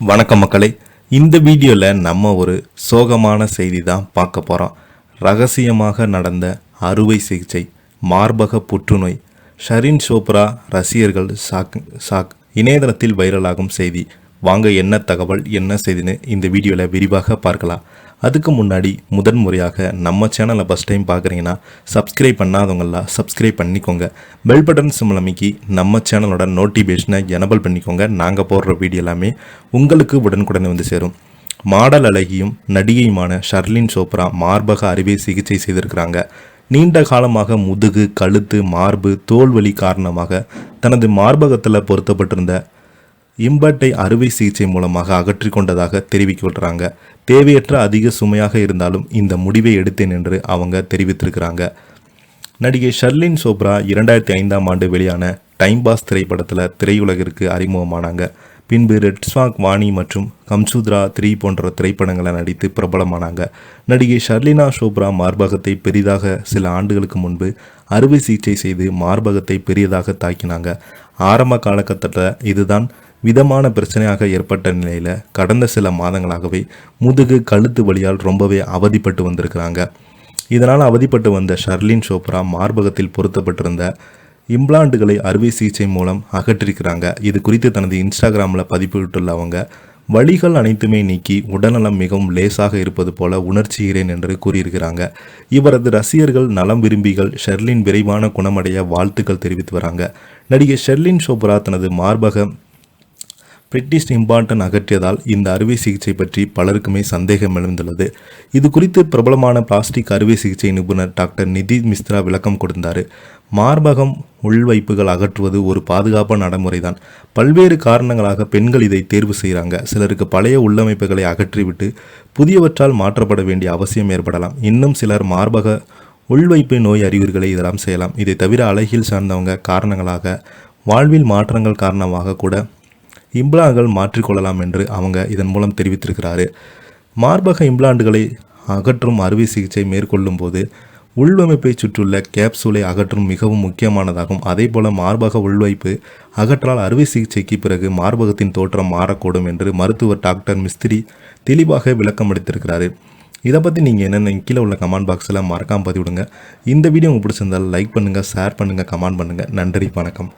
வணக்கம் மக்களே. இந்த வீடியோவில் நம்ம ஒரு சோகமான செய்தி தான் பார்க்க போகிறோம். ரகசியமாக நடந்த அறுவை சிகிச்சை மார்பக புற்றுநோய். ஷரீன் சோப்ரா ரசிகர்கள் ஷாக். இணையதளத்தில் வைரலாகும் செய்தி. வாங்க என்ன தகவல் என்ன செய்தின்னு இந்த வீடியோவில் விரிவாக பார்க்கலாம். அதுக்கு முன்னாடி முதன்முறையாக நம்ம சேனலை ஃபஸ்ட் டைம் பார்க்குறீங்கன்னா சப்ஸ்கிரைப் பண்ணாதவங்களாம் சப்ஸ்கிரைப் பண்ணிக்கோங்க. பெல் பட்டன் சிம்பிள் அமைக்கி நம்ம சேனலோட நோட்டிஃபிகேஷனை எனபிள் பண்ணிக்கோங்க. நாங்கள் போடுற வீடியோ எல்லாமே உங்களுக்கு உடனுக்குடனே வந்து சேரும். மாடல் அழகியும் நடிகையுமான ஷர்லின் சோப்ரா மார்பக அறுவை சிகிச்சை செய்திருக்கிறாங்க. நீண்ட காலமாக முதுகு, கழுத்து, மார்பு, தோல்வலி காரணமாக தனது மார்பகத்தில் பொருத்தப்பட்டிருந்த இம்பட்டை அறுவை சிகிச்சை மூலமாக அகற்றி கொண்டதாக தெரிவிக்கப்படுறாங்க. தேவையற்ற அதிக சுமையாக இருந்தாலும் இந்த முடிவை எடுத்தேன் என்று அவங்க தெரிவித்திருக்கிறாங்க. நடிகை ஷர்லின் சோப்ரா 2005ஆம் ஆண்டு வெளியான டைம் பாஸ் திரைப்படத்தில் திரையுலகிற்கு அறிமுகமானாங்க. பின்பு ரெட் ஸ்வாக், வாணி மற்றும் கம்சுத்ரா 3 போன்ற திரைப்படங்களை நடித்து பிரபலமானாங்க. நடிகை ஷர்லினா சோப்ரா மார்பகத்தை பெரிதாக சில ஆண்டுகளுக்கு முன்பு அறுவை சிகிச்சை செய்து மார்பகத்தை பெரியதாக தாக்கினாங்க. ஆரம்ப காலகட்டத்தில் இதுதான் விதமான பிரச்சனையாக ஏற்பட்ட நிலையில் கடந்த சில மாதங்களாகவே முதுகு, கழுத்து வலியால் ரொம்பவே அவதிப்பட்டு வந்திருக்கிறாங்க. இதனால் அவதிப்பட்டு வந்த ஷர்லின் சோப்ரா மார்பகத்தில் பொருத்தப்பட்டிருந்த இம்ப்ளாண்டுகளை அறுவை சிகிச்சை மூலம் அகற்றிருக்கிறாங்க. இது குறித்து தனது இன்ஸ்டாகிராமில் பதிப்பிட்டுள்ள அவங்க, வலிகள் அனைத்துமே நீக்கி உடல்நலம் மிகவும் லேசாக இருப்பது போல உணர்ச்சிகிறேன் என்று கூறியிருக்கிறாங்க. இவரது ரசிகர்கள், நலம் விரும்பிகள் ஷெர்லின் விரைவான குணமடைய வாழ்த்துக்கள் தெரிவித்து வராங்க. நடிகை ஷெர்லின் சோப்ரா தனது மார்பக பிரிட்டிஷ் இம்பார்ட்டன் அகற்றியதால் இந்த அறுவை சிகிச்சை பற்றி பலருக்குமே சந்தேகம் எழுந்துள்ளது. இது குறித்து பிரபலமான பிளாஸ்டிக் அறுவை சிகிச்சை நிபுணர் டாக்டர் நிதி மிஸ்ரா விளக்கம் கொடுத்தார். மார்பகம் உள்வைப்புகள் அகற்றுவது ஒரு பாதுகாப்பான நடைமுறைதான். பல்வேறு காரணங்களாக பெண்கள் இதை தேர்வு செய்கிறாங்க. சிலருக்கு பழைய உள்ளமைப்புகளை அகற்றிவிட்டு புதியவற்றால் மாற்றப்பட வேண்டிய அவசியம் ஏற்படலாம். இன்னும் சிலர் மார்பக உள்வைப்பு நோய் அறிகுறிகளை இதெல்லாம் செய்யலாம். இதை தவிர அழகில் சார்ந்தவங்க காரணங்களாக வாழ்வில் மாற்றங்கள் காரணமாக கூட இம்ப்ளாண்டுகள் மாற்றிக்கொள்ளலாம் என்று அவங்க இதன் மூலம் தெரிவித்திருக்கிறாரு. மார்பக இம்ப்ளாண்டுகளை அகற்றும் அறுவை சிகிச்சை மேற்கொள்ளும் போது உள்வமைப்பை சுற்றியுள்ள கேப்சூலை அகற்றும் மிகவும் முக்கியமானதாகும். அதே போல மார்பக உள்வைப்பு அகற்றால் அறுவை சிகிச்சைக்கு பிறகு மார்பகத்தின் தோற்றம் மாறக்கூடும் என்று மருத்துவர் டாக்டர் மிஸ்திரி தெளிவாக விளக்கம் அளித்திருக்கிறாரு. இதை பற்றி நீங்கள் என்னென்ன கீழே உள்ள கமெண்ட் பாக்ஸில் மறக்காமல் பதிவிடுங்க. இந்த வீடியோ உங்களுக்கு பிடிச்சிருந்தால் லைக் பண்ணுங்கள், ஷேர் பண்ணுங்கள், கமெண்ட் பண்ணுங்கள். நன்றி, வணக்கம்.